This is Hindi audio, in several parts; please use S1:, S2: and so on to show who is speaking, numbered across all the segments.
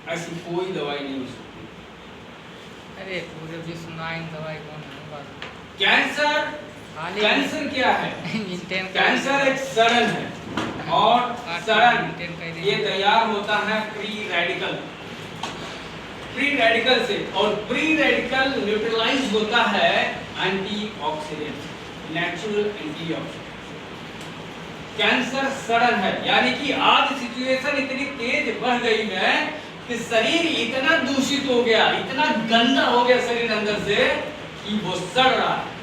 S1: ऐसी कोई दवाई नहीं हो सकती।
S2: अरे पूरे विश्व में आइन दवाई कौन है बात
S1: कैंसर,
S2: खाली
S1: कैंसर क्या है?
S2: इंटेन
S1: कैंसर एक सड़न है और सड़न ये तैयार होता है फ्री रेडिकल से, और फ्री रेडिकल न्यूट्रलाइज होता है एंटीऑक्सीडेंट, नेचुरल एंटीऑक्सीडेंट। कैंसर सड़न है, यानी कि आज सिचुएशन इतनी तेज बढ़ गई है कि शरीर इतना दूषित हो गया, इतना गंदा हो गया शरीर अंदर से कि वो सड़ रहा है।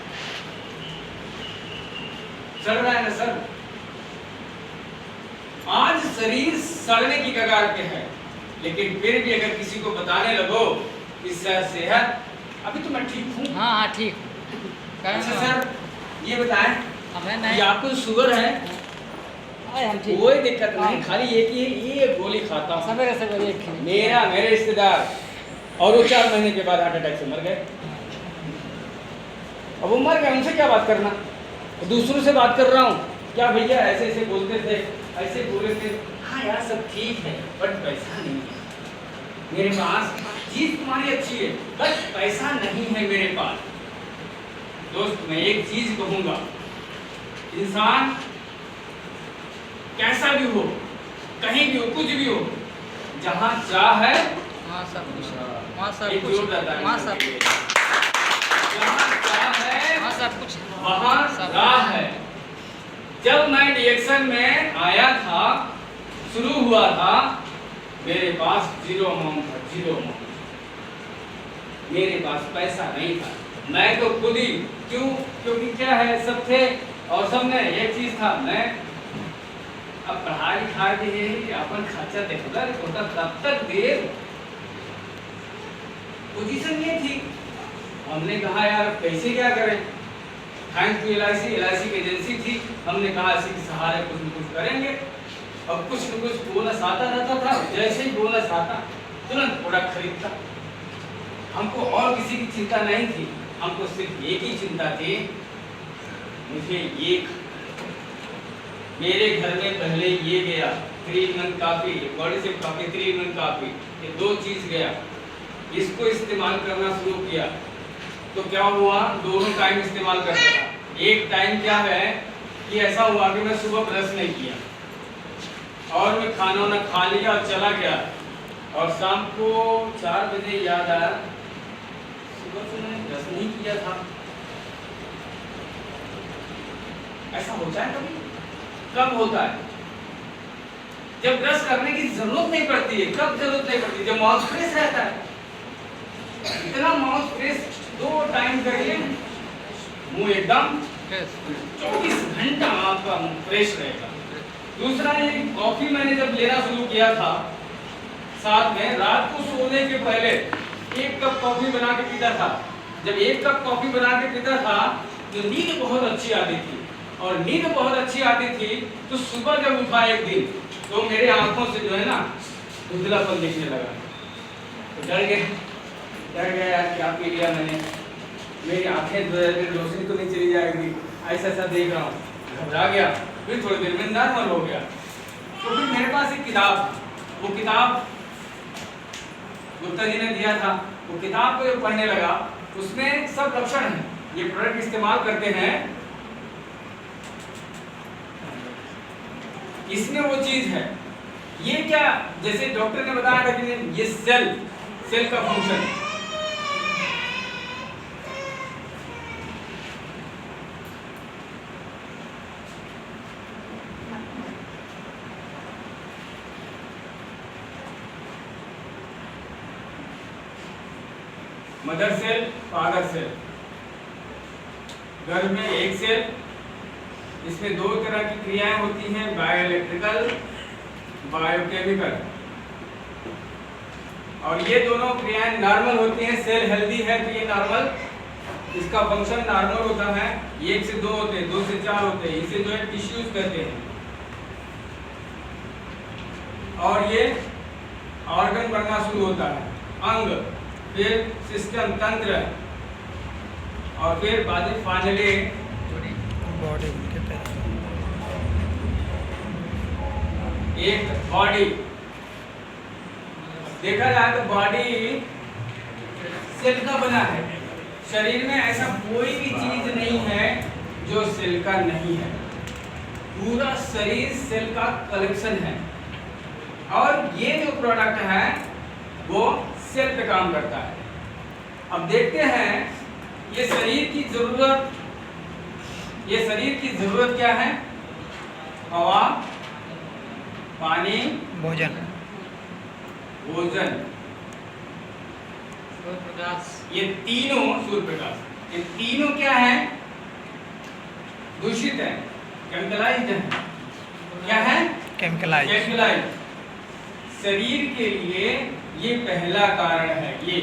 S1: सड़ रहा है ना सर? आज शरीर सड़ने की कगार पे है, लेकिन फिर भी अगर किसी को बताने लगो कि सर सेहत, अभी तो मैं ठीक हूँ।
S2: हाँ हाँ ठीक।
S1: अच्छा सर ये बताएं कि आपको शुगर है?
S2: हम ठीक।
S1: कोई दिक्कत नहीं, खाली ये गोली खाता हूँ
S2: सवेरे सवेरे एक
S1: मेरे रिश्तेदार, और वो 4 महीने के बाद हार्ट अटैक से मर गए। अब वो मर गए, उनसे क्या बात करना, दूसरों से बात कर रहा हूँ। क्या भैया ऐसे ऐसे बोलते थे, ऐसे बोले थे, हाँ यार सब ठीक है बट पैसा नहीं है मेरे पास। चीज तुम्हारी अच्छी है बट पैसा नहीं है मेरे पास। दोस्त मैं एक चीज कहूंगा, इंसान कैसा भी हो, कहीं भी हो, कुछ भी हो, जहाँ चाह है
S2: वहाँ सब कुछ, वहाँ सब
S1: एक
S2: कुछ,
S1: जोर रहता है।
S2: वहाँ सब
S1: जहाँ चाह है
S2: वहाँ सब कुछ,
S1: वहाँ राह है। जब मैं डिएक्शन में आया था, शुरू हुआ था, मेरे पास 0 अमाउंट था, 0 अमाउंट। मेरे पास पैसा नहीं था, मैं तो खुद ही, क्योंकि क्या है, सब थे और सबने एक चीज था, मैं अब पढ़ाई लिखाई के अपन खर्चा देखला होता, तब तक देर पोजीशन ये थी। हमने कहा यार कैसे क्या करें, थैंक टू एलआईसी की एजेंसी थी, हमने कहा इसी के सहारे कुछ न कुछ करेंगे। और कुछ न कुछ बोनस आता रहता था, जैसे ही बोनस आता तुरंत प्रोडक्ट खरीदता। हमको और किसी की चिंता नहीं थी, हमको सिर्फ एक ही चिंता थी, मुझे ये, मेरे घर में पहले ये गया 3-in-1 कॉफी, बॉडी से कॉफी 3-in-1 कॉफी, ये 2 चीज गया। इसको इस्तेमाल करना शुरू किया तो क्या हुआ, दोनों टाइम इस्तेमाल करता था। एक टाइम क्या है कि ऐसा हुआ कि मैं सुबह ब्रश नहीं किया और मैं खाना वाना खा लिया और चला गया, और शाम को 4 बजे याद आया सुबह से मैंने ब्रश नहीं किया था। ऐसा होता है कभी? कब होता है? जब ब्रश करने की जरूरत नहीं पड़ती है। कब जरूरत नहीं पड़ती? जब माउथ फ्रेश रहता है। इतना माउथ फ्रेश 2 टाइम करिए, मुंह एकदम 24 घंटा आपका मुंह फ्रेश रहेगा। दूसरा ये कॉफी मैंने जब लेना शुरू किया था, साथ में रात को सोने के पहले 1 कप कॉफी बना के पीता था। जब 1 कप कॉफी बना के पीता था तो नींद बहुत अच्छी आती थी, और नींद बहुत अच्छी आती थी तो सुबह जब उठा एक दिन तो मेरे आंखों से जो है ना धुंधलापन दिखने लगा। तो डर गया यार क्या पी लिया मैंने, मेरी आंखें रोशनी तो नहीं चली जाएगी, ऐसा ऐसा देख रहा हूँ, घबरा गया। फिर थोड़ी देर में नॉर्मल हो गया। तो फिर मेरे पास एक किताब, वो किताब गुप्ता जी ने दिया था, वो किताब को जब पढ़ने लगा उसमें सब लक्षण है, ये प्रोडक्ट इस्तेमाल करते हैं, इसमें वो चीज है। ये क्या, जैसे डॉक्टर ने बताया था कि ये सेल का फंक्शन है। मदर सेल, फादर सेल, गर्भ में एक सेल। इसमें 2 तरह की क्रियाएं होती हैं, बायोइलेक्ट्रिकल, बायोकेमिकल, और ये दोनों क्रियाएं नॉर्मल होती हैं। सेल हेल्दी है तो ये नॉर्मल, इसका फंक्शन नॉर्मल होता है। 1 से 2 होते हैं, 2 से 4 होते हैं, इसे जो है टिश्यूज कहते हैं। और ये ऑर्गन बनना शुरू होता है, अंग, फिर सिस्टम, तंत्र, और फिर बाद फाइनली
S2: बॉडी
S1: एक बॉडी। देखा जाए तो बॉडी सेल का बना है। शरीर में ऐसा कोई भी चीज नहीं है जो सेल का नहीं है। पूरा शरीर सेल का कलेक्शन है और ये जो प्रोडक्ट है वो सेल पे काम करता है। अब देखते हैं ये शरीर की जरूरत क्या है? हवा, पानी,
S3: भोजन,
S2: सूर्य प्रकाश।
S1: ये तीनों, सूर्य प्रकाश, ये तीनों क्या है? दूषित है, केमिकलाइज्ड है। क्या है? केमिकलाइज्ड। शरीर के लिए ये पहला कारण है, ये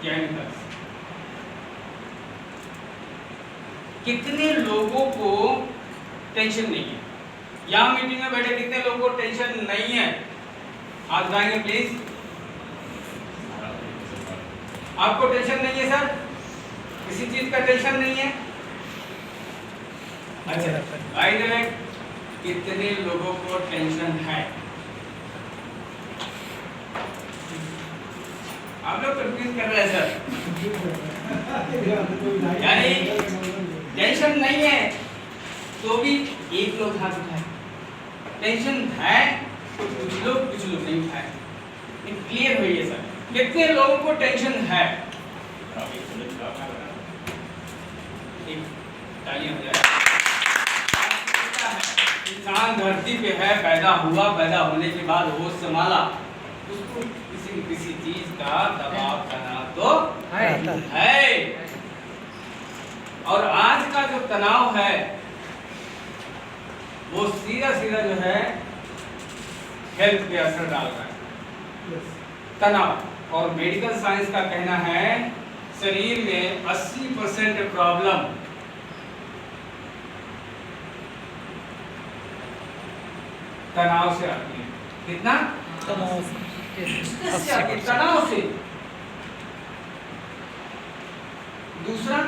S1: केमिकल्स। कितने लोगों को टेंशन नहीं है? यहाँ मीटिंग में बैठे कितने लोगों को टेंशन नहीं है? हाथ उठाएंगे प्लीज। आपको टेंशन नहीं है सर? किसी चीज का टेंशन नहीं है? अच्छा, भाई देख कितने लोगों को टेंशन है? आप लोग कंफ्यूज कर रहे हैं सर। यानी टेंशन नहीं है तो भी एक लोग हाथ उठाए, टेंशन है तो कुछ लोग नहीं उठाए। क्लियर हुई है सर? कितने लोगों को टेंशन है? तालियां हो जाए। इंसान धरती पे है, पैदा हुआ, पैदा होने के बाद होश संभाला, उसको किसी न किसी चीज का दबाव तनाव तो है। और आज का जो तनाव है वो सीधा जो है हेल्थ पे असर डाल रहा है। तनाव, और मेडिकल साइंस का कहना है शरीर में 80% प्रॉब्लम तनाव से आती है। कितना? तनाव से। दूसरा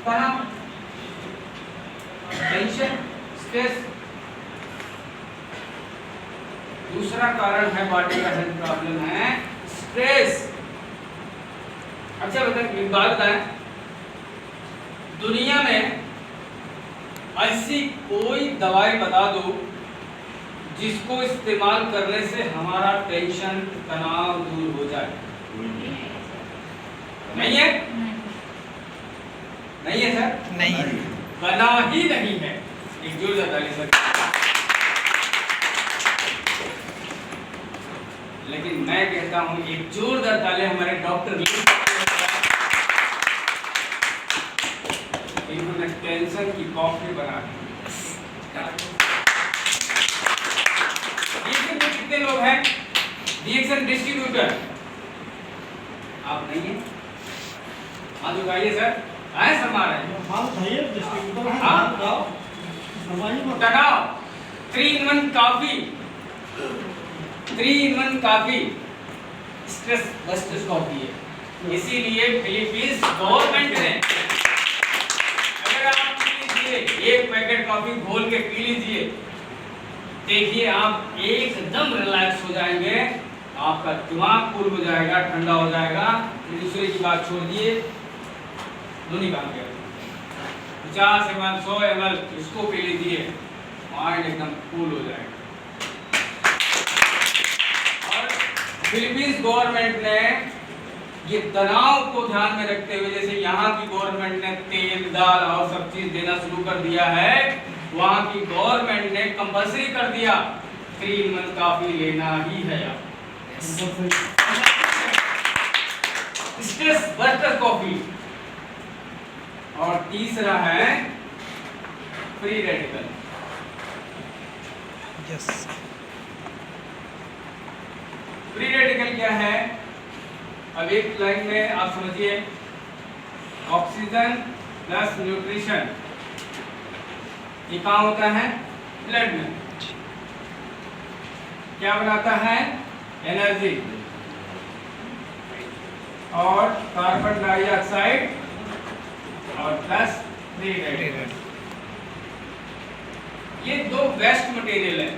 S1: तनाव, टेंशन, स्ट्रेस। दूसरा कारण है बॉडी का हेल्थ प्रॉब्लम है स्ट्रेस। अच्छा बताएं, एक बात बताएं, दुनिया में ऐसी कोई दवाई बता दो जिसको इस्तेमाल करने से हमारा टेंशन, तनाव दूर हो जाए? नहीं है? नहीं है सर?
S3: नहीं,
S1: बना ही नहीं है। एक जोरदार ताली सर। लेकिन मैं कहता हूं एक जोरदार ताली हमारे डॉक्टर इन्होंने टेंशन की कॉफी बना दी। कितने लोग हैं रिएक्शन डिस्ट्रीब्यूटर? आप नहीं है? हाथ उठाइए सर। आए समा रहे हैं? तनाव 3-in-1 coffee, 3-in-1 coffee stress busters coffee है। इसीलिए फिलीपींस गवर्नमेंट ने, अगर आप पी लीजिए एक पैकेट कॉफी घोल के पी लीजिए, देखिए आप एकदम रिलैक्स हो जाएंगे, आपका दिमाग कूल हो जाएगा, ठंडा हो जाएगा। दूसरे की बात छोड़ दिए, दोनों काम किया 50 ml 100 ml इसको पी लीजिए, माइंड एकदम कूल हो जाएगा। और फिलीपींस गवर्नमेंट ने ये तनाव को ध्यान में रखते हुए, जैसे यहाँ की गवर्नमेंट ने तेल, दाल और सब चीज देना शुरू कर दिया है, वहाँ की गवर्नमेंट ने कंपल्सरी कर दिया 3-in-1 कॉफी लेना ही है। Stress buster coffee. और तीसरा है फ्री रेडिकल। फ्री रेडिकल क्या है? अब एक लाइन में आप समझिए, ऑक्सीजन प्लस न्यूट्रिशन ये कहाँ होता है? ब्लड में। क्या बनाता है? एनर्जी। और कार्बन डाइऑक्साइड और प्लस फ्री रेडिकल, ये दो बेस्ट मटेरियल है।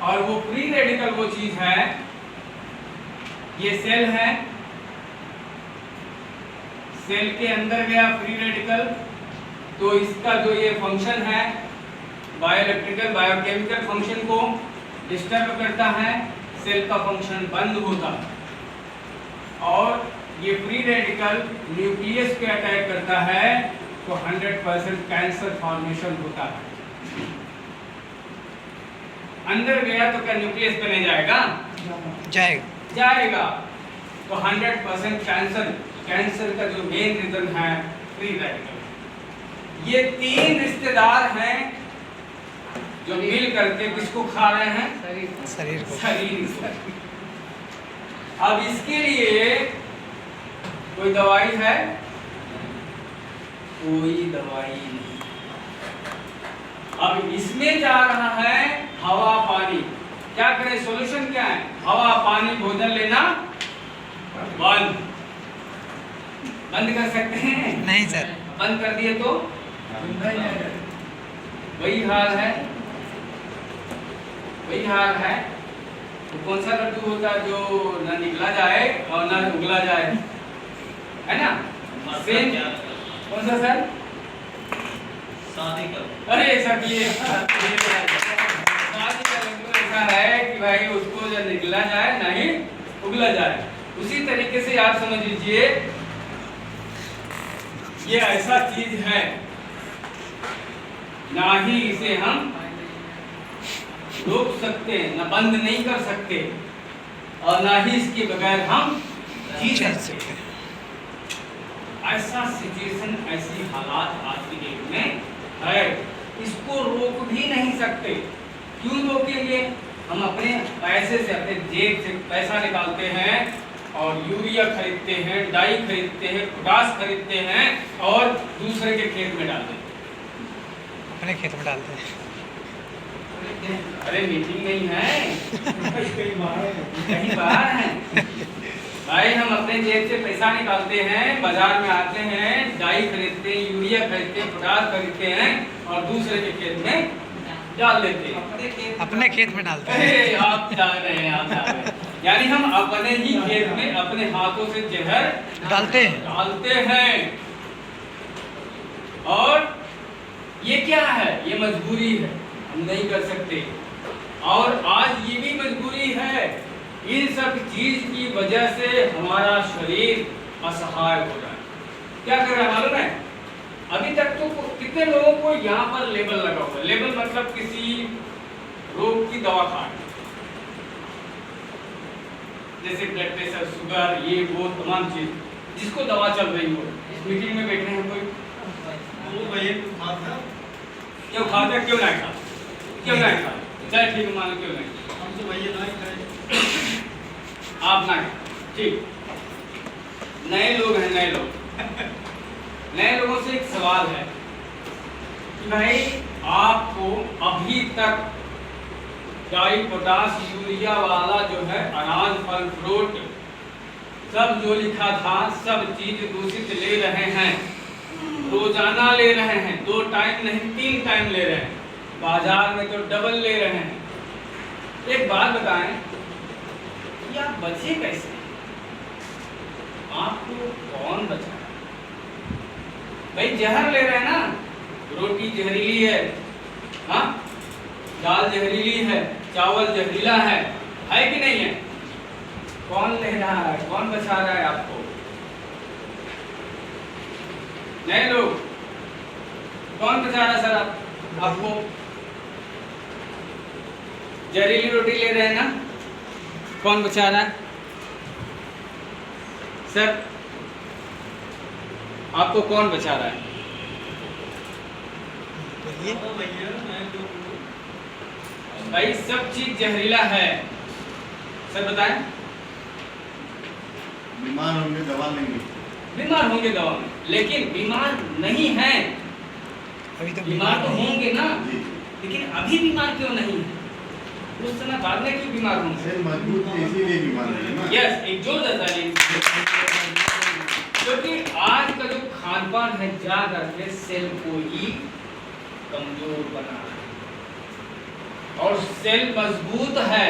S1: और वो फ्री रेडिकल वो चीज है, ये सेल है, सेल के अंदर गया फ्री रेडिकल, तो इसका जो ये फंक्शन है बायोइलेक्ट्रिकल बायोकेमिकल फंक्शन को डिस्टर्ब करता है, सेल का फंक्शन बंद होता है। और ये फ्री रेडिकल न्यूक्लियस पे अटैक करता है तो 100% कैंसर फॉर्मेशन होता है। अंदर गया तो क्या न्यूक्लियस पे नहीं जाएगा? जाएगा। तो 100% कैंसर का जो मेन रीजन है फ्री रेडिकल। ये 3 रिश्तेदार हैं जो मिल करके किसको खा रहे हैं? शरीर को। अब इसके लिए कोई दवाई है? कोई दवाई नहीं। अब इसमें जा रहा है हवा पानी। क्या करें? सॉल्यूशन क्या है? हवा पानी भोजन लेना बंद कर सकते हैं?
S2: नहीं सर।
S1: बंद कर दिए तो वही हाल है। तो कौन सा लड्डू होता है जो न निकला जाए और न उगला जाए, है ना? सेम कौन सा सर? शादी का। अरे सर ये शादी का लड्डू ऐसा है कि भाई उसको जब निकला जाए नहीं उगला जाए। उसी तरीके से आप समझ लीजिए ये ऐसा चीज है, ना ही इसे हम रोक सकते, न बंद नहीं कर सकते, और ना ही इसके बगैर हम जी सकते। ऐसा सिचुएशन, ऐसी हालात आज की डेट में है, इसको रोक भी नहीं सकते। क्यों रोकेंगे? हम अपने पैसे से, अपने जेब से पैसा निकालते हैं और यूरिया खरीदते हैं, डाई खरीदते हैं, पोटाश खरीदते हैं और दूसरे के खेत में डालते हैं।
S2: अपने खेत में डालते हैं।
S1: अरे मीटिंग नहीं है, कहीं बाहर है भाई। हम अपने जेब से पैसा निकालते हैं, बाजार में आते हैं, डाई खरीदते हैं, यूरिया खरीदते हैं, पोटाश खरीदते हैं और दूसरे के खेत में डाल देते हैं।
S2: अपने खेत में डालते हैं।
S1: आप जा रहे हैं। यानी हम अपने ही खेत में अपने हाथों से जहर डालते हैं। और ये क्या है? ये मजबूरी है, हम नहीं कर सकते। और आज ये भी मजबूरी है, इन सब चीज की वजह से हमारा शरीर असहाय हो रहा है। क्या कर रहा है मालूम है? अभी तक तो कितने लोगों को यहाँ पर लेबल लगा हुआ है। लेबल मतलब किसी रोग की दवा खाने, जैसे ब्लड प्रेशर, शुगर, ये वो तमाम चीज जिसको दवा चल रही हो। इस मीटिंग में बैठे हैं कोई क्यों खाता, क्यों नहीं खाता, क्यों नहीं खाता? चल ठीक है, मानो क्यों नहीं, हम तो भैया नहीं खाए, आप ना ठीक। नए लोग हैं, नए लोगों से एक सवाल है कि भाई आपको अभी तक डाई, पोटाश, यूरिया वाला जो है अनाज, फल, फ्रूट सब जो लिखा था सब चीज दूषित ले रहे हैं, रोजाना ले रहे हैं, 2 टाइम नहीं 3 टाइम ले रहे हैं, बाजार में तो डबल ले रहे हैं। एक बात बताएं कि आप बचे कैसे? आपको कौन बचा? भाई जहर ले रहे हैं ना, रोटी जहरीली है, हाँ, दाल जहरीली है, चावल जहरीला है कि नहीं है? कौन ले रहा है? कौन बचा रहा है आपको? नए लोग, कौन बचा रहा है सर आपको? जहरीली रोटी ले रहे हैं ना, कौन बचा रहा है सर? आपको कौन बचा रहा है? भाई सब चीज जहरीला है, सर बताएं।
S3: बीमार होंगे दवा लेंगे,
S1: बीमार होंगे दवा में, लेकिन बीमार नहीं है।
S2: अभी तो
S1: बीमार तो होंगे ना, लेकिन अभी बीमार क्यों नहीं है? उस समय बाद में क्यों बीमार होंगे?
S3: सेल मजबूत है इसीलिए बीमार है ना।
S1: यस, एक जोर देता है, क्योंकि आज का जो खान पान है जा करके सेल को ही कमजोर बना रहा है। और सेल मजबूत है,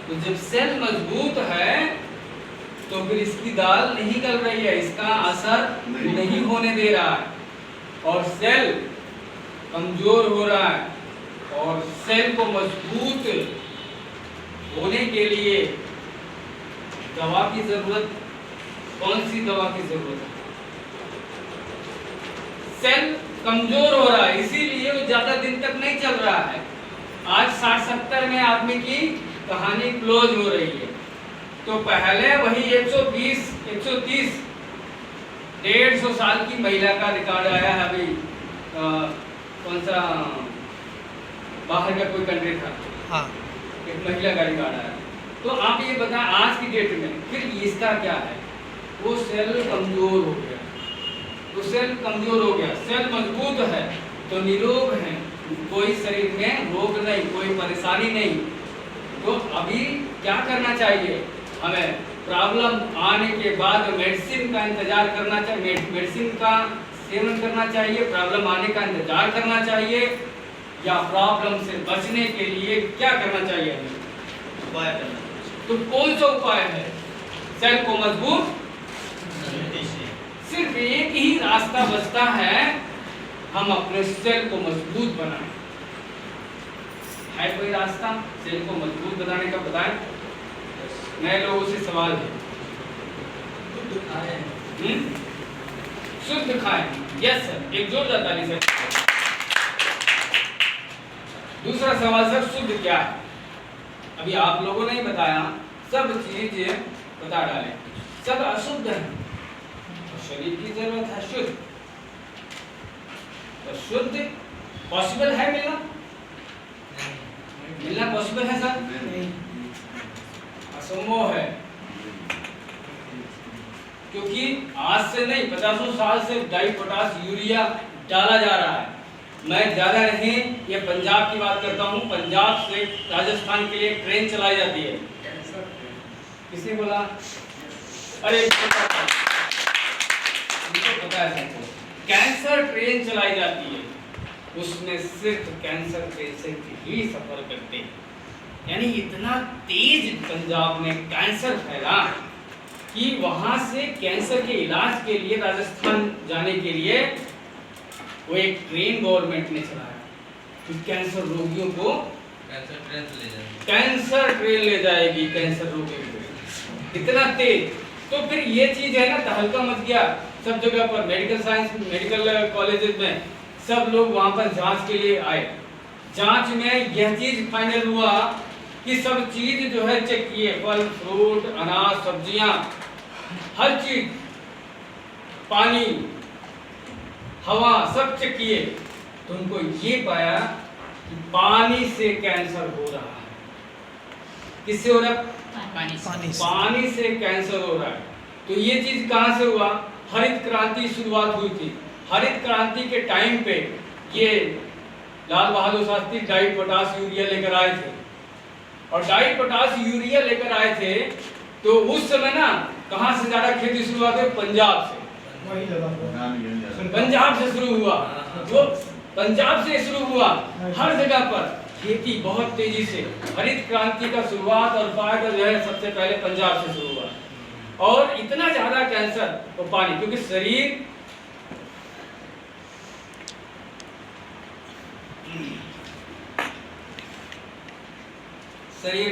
S1: तो जब सेल मजबूत है तो फिर इसकी दाल नहीं गल रही है, इसका असर नहीं होने दे रहा है, और सेल कमजोर हो रहा है। और सेल को मजबूत होने के लिए दवा की जरूरत, कौन सी दवा की जरूरत है? सेल कमजोर हो रहा है, इसीलिए वो ज्यादा दिन तक नहीं चल रहा है। आज 60-70 में आदमी की कहानी क्लोज हो रही है, तो पहले वही 120, 130, 150 साल की महिला का रिकॉर्ड आया है अभी। कौन सा बाहर का कोई कंट्री था,
S2: हाँ,
S1: एक महिला का रिकॉर्ड आया। तो आप ये बताएं आज की डेट में फिर इसका क्या है? वो सेल कमजोर हो गया, तो सेल कमजोर हो गया, सेल मजबूत है तो निरोग है, कोई शरीर में रोग नहीं, कोई परेशानी नहीं। तो अभी क्या करना चाहिए हमें? प्रॉब्लम आने के बाद मेडिसिन का इंतजार करना चाहिए, मेडिसिन का सेवन करना चाहिए, प्रॉब्लम आने का इंतजार करना चाहिए, या प्रॉब्लम से बचने के लिए क्या करना चाहिए हमें?
S4: उपाय करना।
S1: तो कौन सा उपाय है सेल को मजबूत? सिर्फ एक ही रास्ता बचता है, हम अपने सेल को मजबूत बनाएं। है कोई रास्ता सेल को मजबूत बनाने का? बताएं। नए लोगों से सवाल है। शुद्ध खाएं। यस सर, एक जोरदार ताली से। दूसरा सवाल सर, शुद्ध क्या है? अभी आप लोगों ने ही बताया, सब चीज बता डाले, सब अशुद्ध है, शरीर की जरूरत है शुद्ध। तो शुद्ध पॉसिबल है मिलना? मिलना पॉसिबल है सर?
S3: नहीं।
S1: असंभव है, क्योंकि आज से नहीं 50 साल से डाई पोटास यूरिया डाला जा रहा है। मैं ज्यादा नहीं, ये पंजाब की बात करता हूँ, पंजाब से राजस्थान के लिए ट्रेन चलाई जाती है। किसने बोला? अरे पता है सबको, कैंसर ट्रेन चलाई जाती है, उसमें सिर्फ कैंसर पेशेंट ही सफर करते हैं। यानी इतना तेज पंजाब में कैंसर फैला कि वहां से कैंसर के इलाज के लिए राजस्थान जाने के लिए वो एक ट्रेन गवर्नमेंट ने चलाया कि कैंसर रोगियों को
S4: कैंसर ट्रेन ले जाएगी,
S1: कैंसर ट्रेन ले जाएगी कैंसर रोगियों को, इतना तेज। तो फिर ये चीज है ना, तहलका मच गया सब जगह पर, मेडिकल साइंस, मेडिकल कॉलेजेस में सब लोग वहां पर जांच के लिए आए। जांच में यह चीज फाइनल हुआ कि सब चीज जो है चेक किए, फल फ्रूट अनाज सब्जियां, हर चीज, पानी हवा सब चेक किए, तो उनको ये पाया कि पानी से कैंसर हो रहा है। किससे हो रहा है? पानी से कैंसर हो रहा है। तो ये चीज कहां से हुआ? हरित क्रांति शुरुआत हुई थी। हरित क्रांति के टाइम पे ये Lal Bahadur Shastri die potash urea लेकर आए थे, और डाई पोटास यूरिया लेकर आए थे तो उस समय ना कहां से ज्यादा खेती शुरुआत हुई? पंजाब से। पंजाब से शुरू हुआ, जो पंजाब से शुरू हुआ, हर जगह पर खेती बहुत तेजी से। हरित क्रांति का शुरुआत और फायदा जो है सबसे पहले पंजाब से शुरू हुआ, और इतना ज्यादा कैंसर तो पानी, क्योंकि शरीर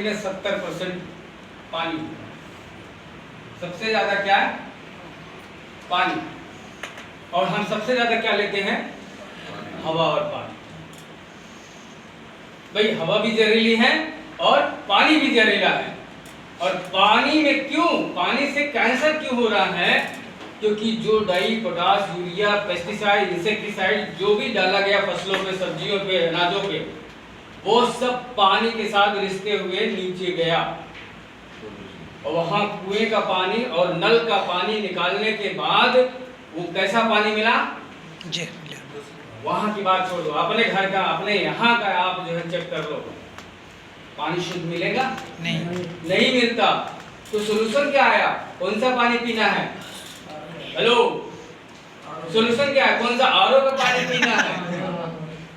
S1: में 70% पानी, सबसे ज्यादा क्या है? पानी। और हम सबसे ज्यादा क्या लेते हैं? हवा और पानी। भाई हवा भी जहरीली है और पानी भी जहरीला है। और पानी में क्यों, पानी से कैंसर क्यों हो रहा है? क्योंकि जो डाई पोटास यूरिया पेस्टिसाइड इंसेक्टिसाइड जो भी डाला गया फसलों पे, सब्जियों पे, अनाजों पे, वो सब पानी के साथ रिश्ते हुए नीचे गया, और वहां कुएं का पानी और नल का पानी निकालने के बाद वो कैसा पानी मिला?
S2: जी,
S1: वहां की बात छोड़ दो, अपने घर का, अपने यहाँ का आप जो है चेक कर लो, पानी शुद्ध मिलेगा? नहीं मिलता। तो सोल्यूशन क्या आया? कौन सा पानी पीना है? हेलो, सोल्यूशन क्या है? कौन सा आरओ का पानी पीना है?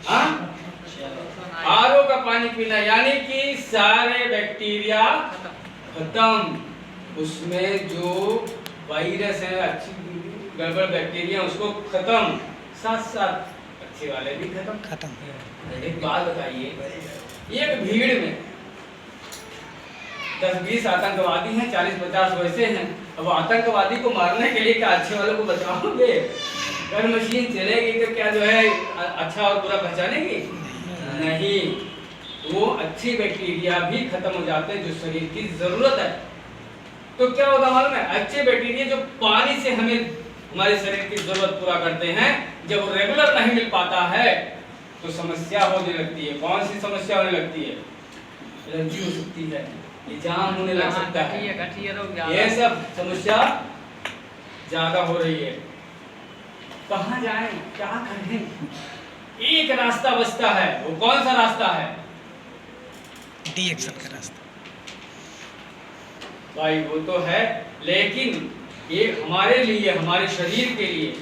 S1: हाँ, आरओ का पानी पीना, यानी कि सारे बैक्टीरिया खत्म, उसमें जो वायरस है, अच्छी गड़बड़ बैक्टीरिया उसको खत्म, साथ साथ अच्छे वाले भी खत्म। एक बात बताइए, एक भीड़ में 10-20 आतंकवादी हैं, 40-50 वैसे हैं, अब आतंकवादी को मारने के लिए क्या अच्छे वालों को बचाओगे? अगर मशीन चलेगी तो क्या जो है अच्छा और बुरा पहचानेगी? नहीं, वो अच्छी बैक्टीरिया भी खत्म हो जाते हैं जो शरीर की जरूरत है। तो क्या होता मालूम है, अच्छे बैक्टीरिया जो पानी से हमें हमारे शरीर की जरूरत पूरा करते हैं, जब रेगुलर नहीं मिल पाता है तो समस्या होने लगती है। कौन सी समस्या होने लगती है? एलर्जी हो सकती है, जाम होने लग सकता है, ये सब समस्या ज्यादा हो रही है। कहाँ जाएं, क्या करें? एक रास्ता बचता है, वो कौन सा रास्ता है?
S5: डीएक्सल का रास्ता।
S1: भाई वो तो है, लेकिन ये हमारे लिए, हमारे शरीर के लिए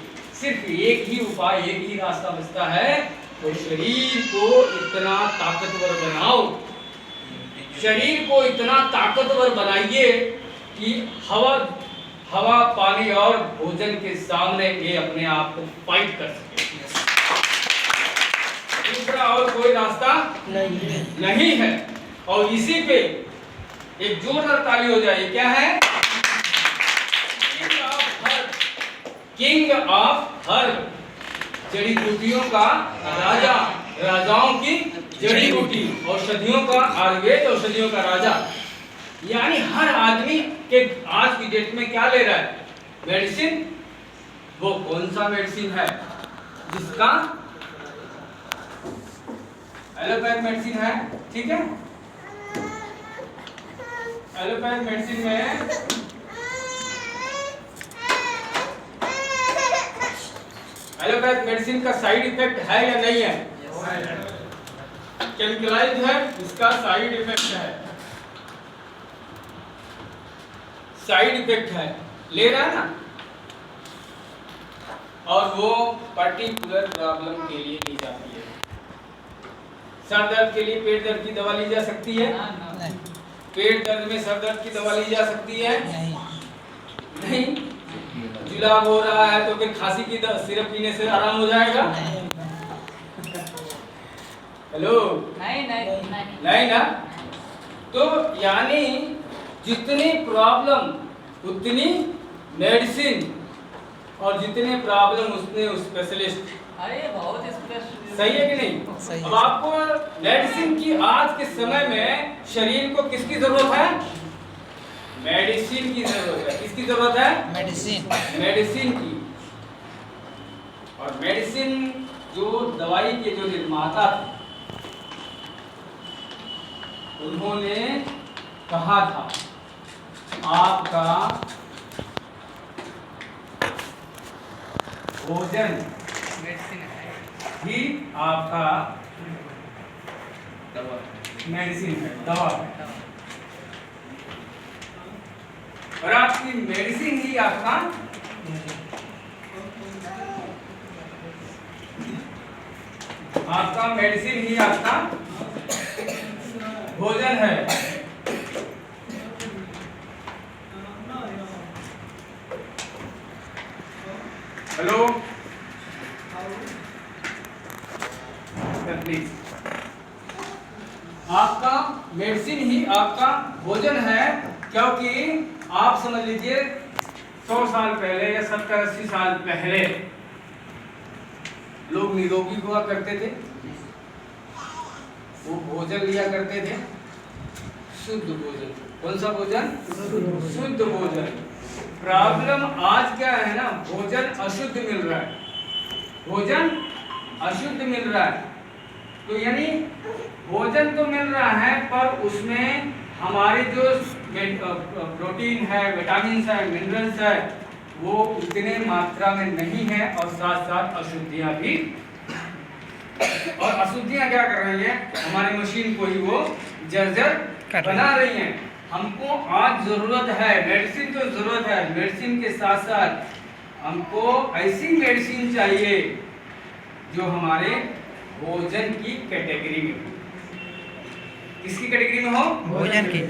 S1: सिर्फ एक ही उपाय, एक ही रास्ता बचता है। तो शरीर को इतना ताकतवर बनाओ, शरीर को इतना ताकतवर बनाइए कि हवा, पानी और भोजन के सामने ये अपने आप को फाइट कर सके। दूसरा और कोई रास्ता नहीं है। और इसी पे एक जोरदार ताली हो जाए। क्या है? किंग ऑफ हर्ब, जड़ी बूटियों का राजा, राजाओं की जड़ी बूटी, औषधियों का, आयुर्वेद औषधियों का राजा। यानी हर आदमी के आज की डेट में क्या ले रहा है? मेडिसिन। वो कौन सा मेडिसिन है जिसका एलोपैथ मेडिसिन है, ठीक है? एलोपैथ मेडिसिन में एलोपैथ मेडिसिन का साइड इफेक्ट है या नहीं है? केमिकलाइज्ड है, इसका साइड इफेक्ट है, साइड इफेक्ट है, ले रहा है ना। और वो पर्टिकुलर प्रॉब्लम के लिए ली जाती है। सर दर्द के लिए पेट दर्द की दवा ली जा सकती है?
S5: नहीं।
S1: पेट दर्द में सर दर्द की दवा ली जा सकती है? नहीं। जुलाब हो रहा है तो फिर खांसी की सिरप पीने से आराम हो जाएगा? हेलो, नहीं ना। तो यानी जितनी प्रॉब्लम उतनी मेडिसिन, और जितने प्रॉब्लम उतने स्पेशलिस्ट।
S2: बहुत
S1: सही है कि नहीं?
S5: सही है।
S1: अब आपको मेडिसिन की आज के समय में शरीर को किसकी जरूरत है? मेडिसिन की जरूरत है। किसकी जरूरत है? मेडिसिन की। और मेडिसिन जो दवाई के जो निर्माता थे, उन्होंने कहा था आपका भोजन ही आपका मेडिसिन है, दवा है, और आपकी मेडिसिन ही आपका मेडिसिन ही आपका भोजन है। हेलो प्लीज, आपका मेडिसिन ही आपका भोजन है, क्योंकि आप समझ लीजिए 100 साल पहले या 70-80 साल पहले लोग निरोगी हुआ करते थे, वो भोजन लिया करते थे शुद्ध भोजन। कौन सा भोजन? शुद्ध भोजन। प्रॉब्लम आज क्या है ना, भोजन अशुद्ध मिल रहा है, भोजन अशुद्ध मिल रहा है। तो यानी भोजन तो मिल रहा है पर उसमें हमारे जो प्रोटीन है, विटामिन है, मिनरल्स है, वो उतने मात्रा में नहीं है, और साथ साथ अशुद्धियां भी। और अशुद्धियां क्या कर रही है? हमारी मशीन को ही वो जर्जर बना रही हैं। हमको आज जरूरत है मेडिसिन, तो जरूरत है मेडिसिन के साथ साथ हमको ऐसी मेडिसिन चाहिए जो हमारे भोजन की कैटेगरी में। किसकी कैटेगरी में हो?
S2: भोजन की।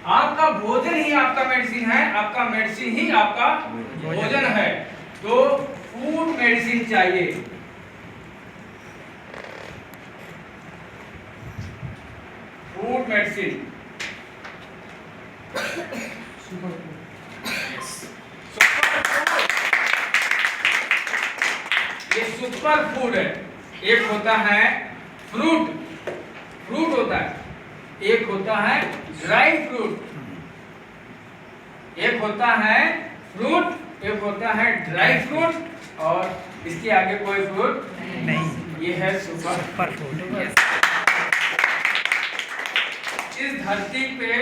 S1: आपका भोजन ही आपका मेडिसिन है, आपका मेडिसिन ही आपका भोजन है। तो फूड मेडिसिन चाहिए। फूड मेडिसिन ये सुपर फूड है। एक होता है फ्रूट, फ्रूट होता है, एक होता है ड्राई फ्रूट, एक होता है फ्रूट, एक होता है ड्राई फ्रूट, और इसके आगे कोई फ्रूट
S2: नहीं।
S1: ये है सुपर
S2: फूड।
S1: इस धरती पे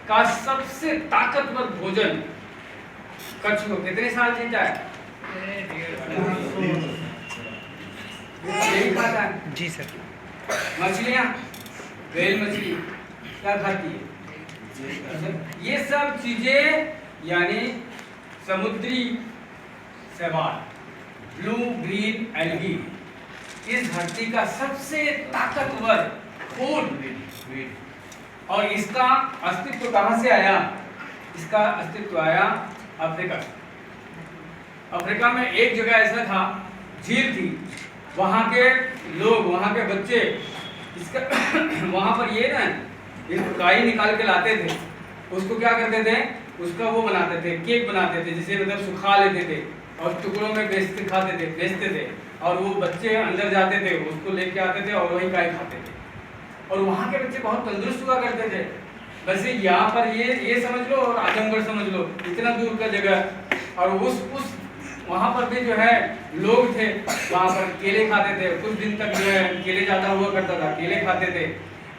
S1: का सबसे ताकतवर भोजन। कछुआ कितने साल जीता है? यही खाता है।
S2: जी सर।
S1: मछलियाँ, व्हेल मछली क्या खाती है? ये सब चीजें यानी समुद्री शैवाल, ब्लू ग्रीन एल्गी, इस धरती का सबसे ताकतवर फूड। और इसका अस्तित्व कहाँ से आया? इसका अस्तित्व आया अफ्रीका। अफ्रीका में एक जगह ऐसा था, झील थी, वहाँ के लोग, वहाँ के बच्चे इसका वहाँ पर ये ना इसको काई निकाल के लाते थे, उसको क्या करते थे, उसका वो बनाते थे, केक बनाते थे, जिसे मतलब सुखा लेते थे और टुकड़ों में बेचते थे, और वो बच्चे अंदर जाते थे, उसको लेके आते थे और वही काई खाते थे। और वहाँ के बच्चे बहुत तंदुरुस्त हुआ करते थे। वैसे यहाँ पर ये समझ लो और आजमगढ़ समझ लो, इतना दूर का जगह, और उस वहाँ पर भी जो है लोग थे, वहाँ पर केले खाते थे, कुछ दिन तक जो है केले ज़्यादा हुआ करता था, केले खाते थे,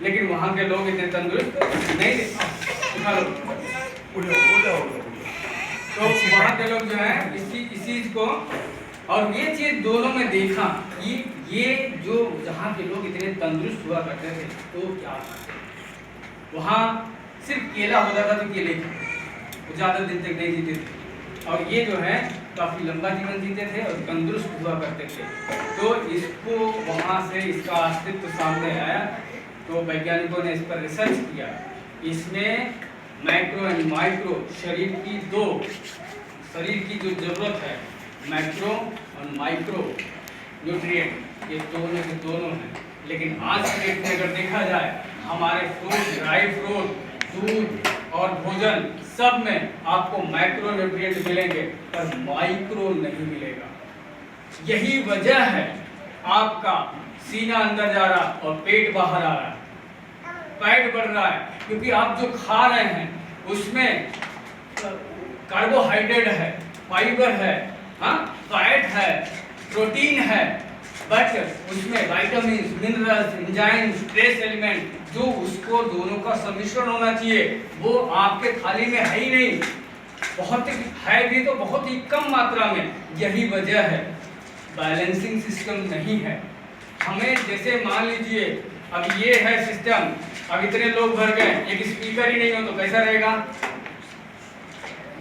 S1: लेकिन वहाँ के लोग इतने तंदुरुस्त नहीं थे। खा लो। तो वहाँ के लोग जो है इस चीज़ को, और ये चीज़ दोनों में देखा, ये जो जहाँ के लोग इतने तंदुरुस्त हुआ करते थे, तो क्या खाते, वहाँ सिर्फ केला होता था तो केले वो ज़्यादा दिन तक नहीं जीते थे, और ये जो है काफ़ी लंबा जीवन जीते थे और तंदुरुस्त हुआ करते थे। तो इसको वहाँ से इसका अस्तित्व सामने आया, तो वैज्ञानिकों ने इस पर रिसर्च किया। इसमें मैक्रो एंड माइक्रो शरीर की जो ज़रूरत है, मैक्रो और माइक्रो न्यूट्रिएंट, ये दोनों के दोनों हैं। लेकिन आज की डेट में अगर देखा जाए, हमारे फ्रूट, ड्राई फ्रूट, दूध और भोजन सब में आपको माइक्रो न्यूट्रिएंट मिलेंगे, पर माइक्रो नहीं मिलेगा। यही वजह है आपका सीना अंदर जा रहा और पेट बाहर आ रहा है, पेट बढ़ रहा है, क्योंकि आप जो खा रहे हैं उसमें कार्बोहाइड्रेट है, फाइबर है, फैट है, प्रोटीन है, बट उसमें vitamin, minerals, enzymes, trace element, जो उसको दोनों का सम्मिश्रण होना चाहिए, वो आपके थाली में है ही नहीं, बहुत है भी तो बहुत ही कम मात्रा में। यही वजह है, बैलेंसिंग सिस्टम नहीं है। हमें जैसे मान लीजिए अब ये है सिस्टम, अब इतने लोग भर गए, एक स्पीकर ही नहीं हो तो कैसा रहेगा?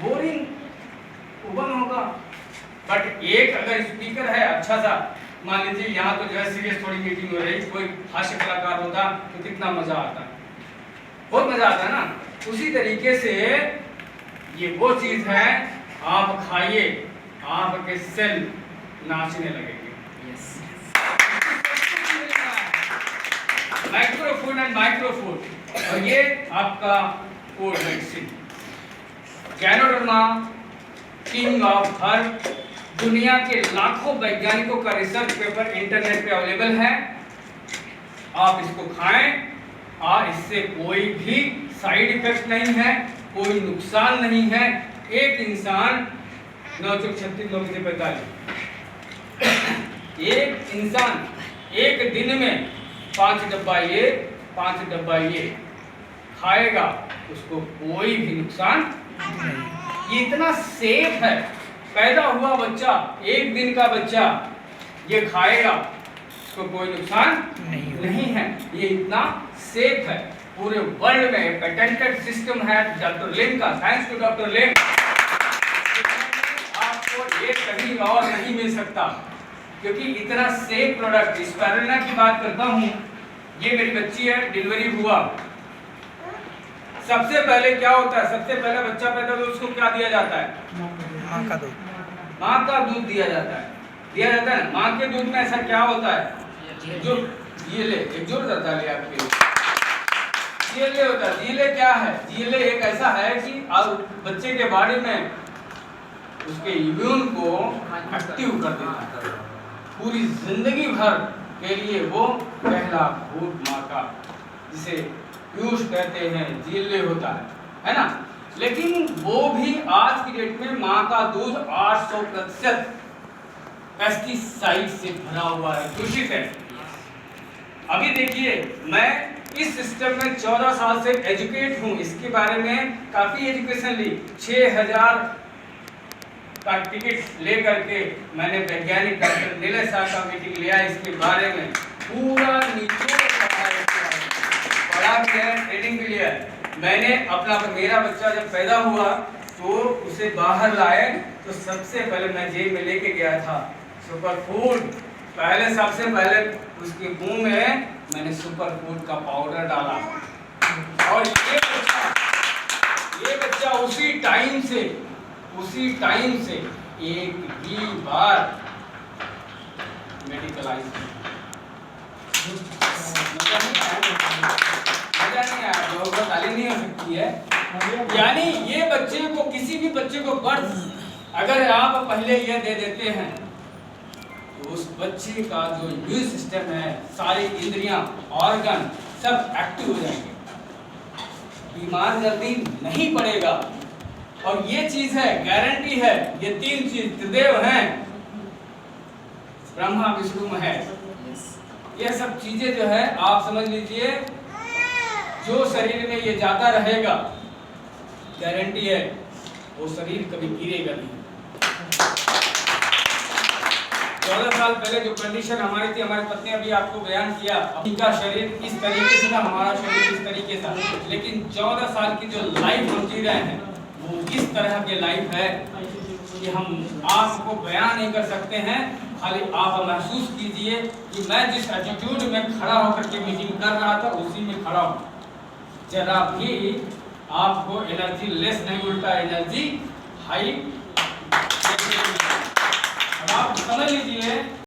S1: बोरिंग, उबन होगा। बट एक अगर स्पीकर है अच्छा सा, मान लीजिए यहाँ तो जो है सीरियस थोड़ी मीटिंग हो रही, कोई हास्य कलाकार होता तो कितना मजा आता, बहुत मजा आता है ना। उसी तरीके से ये वो चीज है, आप खाइए, आपके सेल नाचने लगेंगे। Micro food and micro food, और ये आपका food medicine. Ganoderma king of herb, दुनिया के लाखों वैज्ञानिकों का रिसर्च पेपर इंटरनेट पे अवेलेबल है। आप इसको खाएं, और इससे कोई भी साइड इफेक्ट नहीं है, कोई नुकसान नहीं है। एक इंसान 936 एक इंसान एक दिन में 5 डब्बा ये 5 डब्बा ये खाएगा, उसको कोई भी नुकसान नहीं। ये इतना सेफ है। पैदा हुआ बच्चा, एक दिन का बच्चा ये खाएगा, उसको कोई नुकसान नहीं है। ये इतना सेफ है। पूरे वर्ल्ड में पेटेंटेड सिस्टम है डॉक्टर लिम का। थैंक्स टू डॉक्टर लिम। आपको ये कहीं और नहीं मिल सकता, क्योंकि इतना सेफ प्रोडक्ट। स्पाइरुलिना की बात करता हूँ, ये मेरी बच्ची है, डिलीवरी हुआ सबसे पहले क्या होता है, सबसे पहले बच्चा पैदा होता है उसको क्या दिया जाता है?
S2: माँ का दूध।
S1: माँ का दूध दिया जाता है, दिया जाता है ना। माँ के दूध में ऐसा क्या होता है जो ये ले एक जोर देता है आपके लिए जीएलए होता है। जीएलए क्या है? जीएलए एक ऐसा है कि अब बच्चे के बॉडी में उसके इम्यून को एक्टिव कर देता है, पूरी जिंदगी भर के लिए वो पहला घूंट माँ का, जिसे पीयूष कहते हैं, जीएलए होता है ना। लेकिन वो भी आज की डेट में माँ का दूध 800% पेस्टिसाइड से भरा हुआ है, दूषित है। अभी देखिए, मैं इस सिस्टम में 14 साल से एजुकेट हूँ, इसके बारे में काफ़ी एजुकेशन ली। 6000 का टिकट ले करके मैंने वैज्ञानिक डॉक्टर नीलेश शाह का मीटिंग लिया, इसके बारे में पूरा निचोड़ पढ़ा भी है, ट्रेनिंग भी लिया है। मैंने अपना मेरा बच्चा जब पैदा हुआ तो उसे बाहर लाए तो सबसे पहले मैं जेब में लेके गया था सुपर फूड। पहले सबसे पहले उसके मुंह में मैंने सुपर फूड का पाउडर डाला, और ये बच्चा उसी टाइम से एक भी बार मेडिकलाइज मजा नहीं आया, बहुत ताली नहीं हो सकती है। यानी ये बच्चे को, किसी भी बच्चे को बर्थ अगर आप पहले ये दे देते हैं तो उस बच्चे का जो इम्यून सिस्टम है, सारी इंद्रियां, ऑर्गन सब एक्टिव हो जाएंगे, बीमार जल्दी नहीं पड़ेगा। और ये चीज है, गारंटी है, ये 3 चीज त्रिदेव हैं, ब्रह्मा विष्णु महेश, ये सब चीजें जो है आप समझ लीजिए, जो शरीर में ये जाता रहेगा, गारंटी है वो शरीर कभी गिरेगा नहीं। 14 साल पहले जो कंडीशन हमारी थी, हमारी पत्नी अभी आपको बयान किया, इनका शरीर इस तरीके से था, हमारा शरीर इस तरीके था, लेकिन 14 साल की जो लाइफ हम जी रहे हैं वो इस तरह के लाइफ है कि हम आपको बयान नहीं कर सकते हैं। खाली आप महसूस कीजिए कि मैं जिस एटीट्यूड में खड़ा होकर के मीटिंग कर रहा था उसी में खड़ा हूँ। जरा भी आपको एनर्जी लेस नहीं, उल्टा एनर्जी हाई। अब आप समझ लीजिए